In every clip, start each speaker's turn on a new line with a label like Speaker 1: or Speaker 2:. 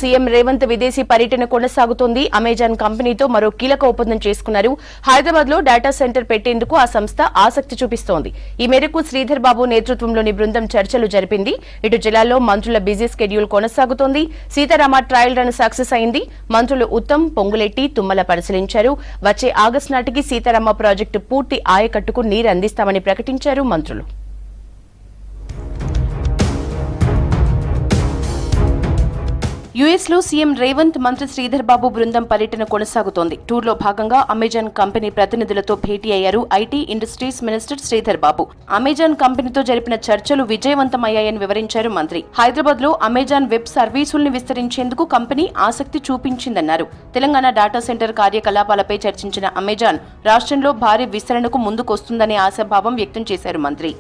Speaker 1: CM Revanth విదేశీ పర్యటన కొనసాగుతోంది. అమెజాన్ కంపెనీతో మరో కీలక ఒప్పందం చేసుకున్నారు. హైదరాబాద్ లో డేటా సెంటర్ పెట్టేందుకు ఆ సంస్థ ఆసక్తి చూపిస్తోంది. ఈ మేరకు శ్రీధర్ బాబు నేతృత్వంలోని బృందం చర్చలు జరిపింది. ఇటు జిల్లాలో మంత్రుల బిజీ స్కెడ్యూల్ కొనసాగుతోంది. సీతారామ ట్రయల్ రన్ సక్సెస్ అయింది. మంత్రులు ఉత్తమ్, పొంగులేటి, తుమ్మల పరిశీలించారు. వచ్చే ఆగస్టు నాటికి సీతారామ ప్రాజెక్టు పూర్తి ఆయకట్టుకు నీరు అందిస్తామని ప్రకటించారు మంత్రులు. యుఎస్ లో సీఎం రేవంత్, మంత్రి శ్రీధర్ బాబు బృందం పర్యటన కొనసాగుతోంది. టూర్లో భాగంగా అమెజాన్ కంపెనీ ప్రతినిధులతో భేటీ అయ్యారు IT industries minister Sridhar Babu. Amazon కంపెనీతో జరిపిన చర్చలు విజయవంతమయ్యాయని వివరించారు మంత్రి. హైదరాబాద్ లో అమెజాన్ వెబ్ సర్వీసుల్ని విస్తరించేందుకు కంపెనీ ఆసక్తి చూపించిందన్నారు. తెలంగాణ డేటా సెంటర్ కార్యకలాపాలపై చర్చించిన అమెజాన్ రాష్ట్రంలో భారీ విస్తరణకు ముందుకొస్తుందనే ఆశాభావం వ్యక్తం చేశారు మంత్రి.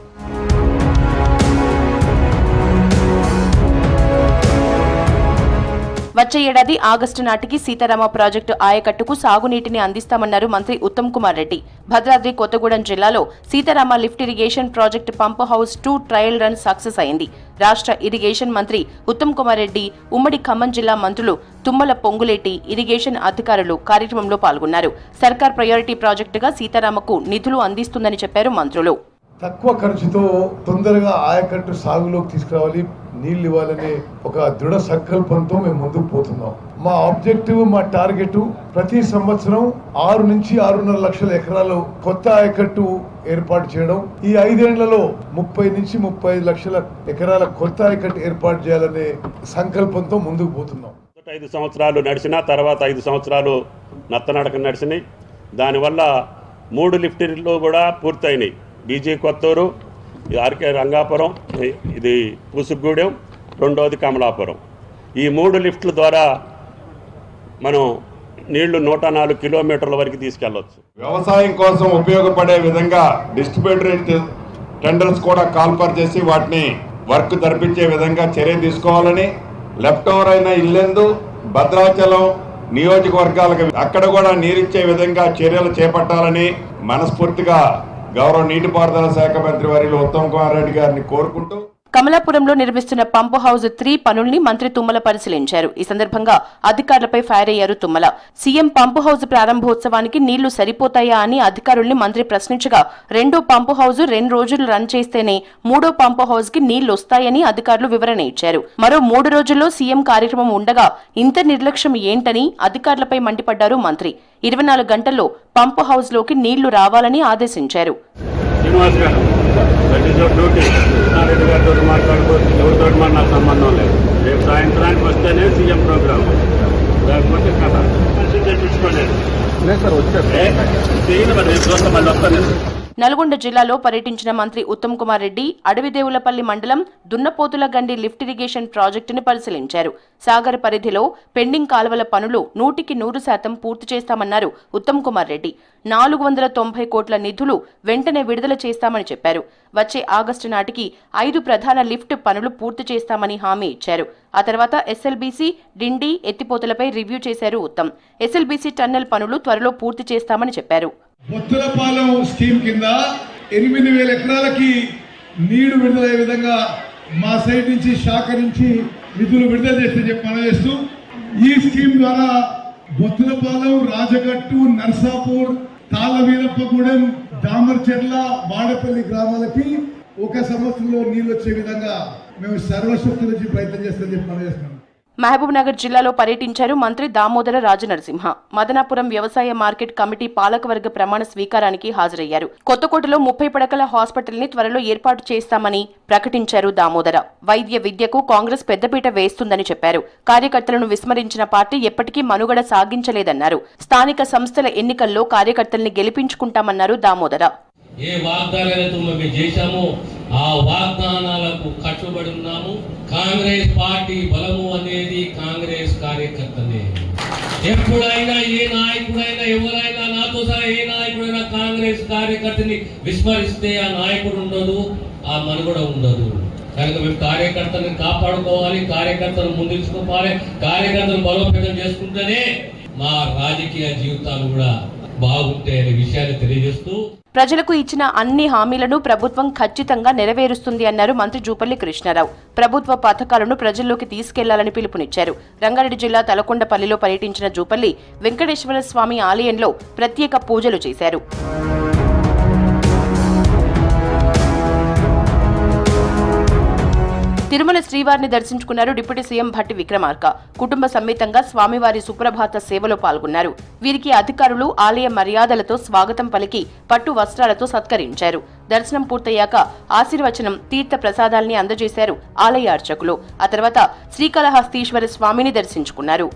Speaker 1: వచ్చే ఏడాది ఆగస్టు నాటికి సీతారామ ప్రాజెక్టు ఆయకట్టుకు సాగునీటిని అందిస్తామన్నారు మంత్రి ఉత్తమ్ కుమార్ రెడ్డి. భద్రాద్రి కొత్తగూడెం జిల్లాలో Sitarama lift irrigation project pump house 2 trial run success అయింది. రాష్ట్ర ఇరిగేషన్ మంత్రి ఉత్తమ్ కుమార్ రెడ్డి, ఉమ్మడి ఖమ్మం జిల్లా మంత్రులు తుమ్మల, పొంగులేటి, ఇరిగేషన్ అధికారులు కార్యక్రమంలో పాల్గొన్నారు. సర్కార్ ప్రయారిటీ ప్రాజెక్టుగా సీతారామకు నిధులు అందిస్తుందని చెప్పారు మంత్రులు.
Speaker 2: తక్కువ ఖర్చుతో తొందరగా ఆయకట్టు సాగులోకి తీసుకురావాలి, నీళ్లు ఇవ్వాలనే ఒక దృఢ సంకల్పంతో మేము ముందుకు పోతున్నాం. మా ఆబ్జెక్టివ్, మా టార్గెట్ ప్రతి సంవత్సరం 6 నుంచి 6.5 లక్షల ఎకరాలు కొత్త ఆయకట్టు ఏర్పాటు చేయడం. ఈ 5 ఏళ్లలో 30 నుంచి 35 లక్షల ఎకరాల కొత్త ఆయకట్టు ఏర్పాటు చేయాలనే సంకల్పంతో ముందుకు పోతున్నాం.
Speaker 3: 5 సంవత్సరాలు నడిచినా తర్వాత 5 సంవత్సరాలు నత్తనడక నడిచినాయి. దానివల్ల 3 లిఫ్టులు కూడా పూర్తయినాయి. బీజీ కొత్తూరు, ఆర్కే రంగాపురం, ఇది పూసుగూడెం, రెండవది కమలాపురం. ఈ 3 లిఫ్టుల ద్వారా మనం నీళ్లు 104 కిలోమీటర్ల వరకు తీసుకెళ్లవచ్చు.
Speaker 4: వ్యవసాయం కోసం ఉపయోగపడే విధంగా డిస్ట్రిబ్యూటరీ టెండర్స్ కూడా కాల్ఫర్ చేసి వాటిని వర్క్ జరిపించే విధంగా చర్య తీసుకోవాలని, లెఫ్ట్ ఓవర్ అయిన ఇల్లెందు, భద్రాచలం నియోజకవర్గాలకు అక్కడ కూడా నీరిచ్చే విధంగా చర్యలు చేపట్టాలని మనస్ఫూర్తిగా గౌరవ నీటిపారుదల శాఖ మంత్రి వర్యులు ఉత్తమ్ కుమార్ రెడ్డి గారిని కోరుకుంటూ
Speaker 1: కమలాపురంలో నిర్మిస్తున్న పంప్ హౌస్ 3 పనుల్ని మంత్రి తుమ్మల పరిశీలించారు. ఈ సందర్భంగా అధికారులపై ఫైర్ అయ్యారు తుమ్మల. సీఎం పంప్ హౌస్ ప్రారంభోత్సవానికి నీళ్లు సరిపోతాయా అని అధికారుల్ని మంత్రి ప్రశ్నించగా, 2వ పంప్ హౌస్ 2 రోజులు రన్ చేస్తేనే 3వ పంప్ హౌస్ కి నీళ్లు వస్తాయని అధికారులు వివరణ ఇచ్చారు. మరో 3 రోజుల్లో సీఎం కార్యక్రమం ఉండగా ఇంత నిర్లక్ష్యం ఏంటని అధికారులపై మండిపడ్డారు మంత్రి. 24 గంటల్లో పంప్ హౌస్ లోకి నీళ్లు రావాలని ఆదేశించారు.
Speaker 3: కృష్ణారెడ్డి గారితో మాట్లాడుకోవచ్చు, ఎవరితో నాకు సంబంధం లేదు. రేపు సాయంత్రానికి వస్తేనే సీఎం ప్రోగ్రాం, లేకపోతే కదా తెప్పించుకోలేదు. మళ్ళీ వస్తాను.
Speaker 1: నల్గొండ జిల్లాలో పర్యటించిన మంత్రి ఉత్తమ్ కుమార్ రెడ్డి అడవిదేవులపల్లి మండలం దున్నపోతులగండి లిఫ్ట్ ఇరిగేషన్ ప్రాజెక్టుని పరిశీలించారు. సాగర్ పరిధిలో పెండింగ్ కాలువల పనులు 100% పూర్తి చేస్తామన్నారు ఉత్తమ్ కుమార్ రెడ్డి. 490 కోట్ల నిధులు వెంటనే విడుదల చేస్తామని చెప్పారు. వచ్చే ఆగస్టు నాటికి 5 ప్రధాన లిఫ్ట్ పనులు పూర్తి చేస్తామని హామీ ఇచ్చారు. ఆ తర్వాత ఎస్ఎల్బీసీ, డిండి, ఎత్తిపోతలపై రివ్యూ చేశారు ఉత్తమ్. ఎస్ఎల్బీసీ టన్నెల్ పనులు త్వరలో పూర్తి చేస్తామని చెప్పారు.
Speaker 2: బొత్తులపాలెం స్కీమ్ కింద 8,000 ఎకరాలకి నీరు విడుదలయ్యే విధంగా మా సైడ్ నుంచి శాఖ నుంచి నిధులు విడుదల చేస్తే మనం చేస్తూ, ఈ స్కీమ్ ద్వారా బొత్తులపాలెం, రాజగట్టు, నర్సాపూర్, తాళ్ళవీరప్పగూడెం, దామర్చెర్ల, వాడపల్లి గ్రామాలకి 1 సంవత్సరంలో నీళ్ళు వచ్చే విధంగా మేము సర్వశక్తి నుంచి ప్రయత్నం చేస్తామని మనం చేస్తున్నాం.
Speaker 1: మహబూబ్ నగర్ జిల్లాలో పర్యటించారు మంత్రి దామోదర రాజనరసింహ. మదనాపురం వ్యవసాయ మార్కెట్ కమిటీ పాలకవర్గ ప్రమాణ స్వీకారానికి హాజరయ్యారు. కొత్తకోటలో 30 పడకల హాస్పిటల్ ని త్వరలో ఏర్పాటు చేస్తామని ప్రకటించారు దామోదర. వైద్య విద్యకు కాంగ్రెస్ పెద్దపీట వేస్తుందని చెప్పారు. కార్యకర్తలను విస్మరించిన పార్టీ ఎప్పటికీ మనుగడ సాగించలేదన్నారు. స్థానిక సంస్థల ఎన్నికల్లో కార్యకర్తల్ని గెలిపించుకుంటామన్నారు దామోదర.
Speaker 5: ఏ వాగ్దానాలతో మేము చేశామో ఆ వాగ్దానాలకు కట్టుబడి ఉన్నాము. కాంగ్రెస్ పార్టీ బలము అనేది కాంగ్రెస్ కార్యకర్తనే. ఎప్పుడైనా ఏ నాయకుడైనా, ఎవరైనా, నాతో సహా ఏ నాయకుడైనా కాంగ్రెస్ కార్యకర్తని విస్మరిస్తే ఆ నాయకుడు ఉండదు, ఆ మనుగడ ఉండదు. కనుక మేము కార్యకర్తలను కాపాడుకోవాలి, కార్యకర్తలు ముందుకోవాలి. కార్యకర్తలు బలోపేతం చేసుకుంటేనే మా రాజకీయ జీవితాలు కూడా బాగుంటాయనే విషయాన్ని తెలియజేస్తూ
Speaker 1: ప్రజలకు ఇచ్చిన అన్ని హామీలను ప్రభుత్వం ఖచ్చితంగా నెరవేరుస్తుంది అన్నారు మంత్రి జూపల్లి కృష్ణారావు. ప్రభుత్వ పథకాలను ప్రజల్లోకి తీసుకెళ్లాలని పిలుపునిచ్చారు. రంగారెడ్డి జిల్లా తలకొండపల్లిలో పర్యటించిన జూపల్లి వెంకటేశ్వర స్వామి ఆలయంలో ప్రత్యేక పూజలు చేశారు. తిరుమల శ్రీవారిని దర్శించుకున్నారు డిప్యూటీ సీఎం భట్టి విక్రమార్క. కుటుంబ సమేతంగా స్వామివారి సుప్రభాత సేవలో పాల్గొన్నారు. వీరికి అధికారులు ఆలయ మర్యాదలతో స్వాగతం పలికి పట్టు వస్త్రాలతో సత్కరించారు. దర్శనం పూర్తయ్యాక ఆశీర్వచనం, తీర్థ ప్రసాదాల్ని అందజేశారు ఆలయ అర్చకులు. ఆ తర్వాత శ్రీకాళహస్తీశ్వర స్వామిని దర్శించుకున్నారు.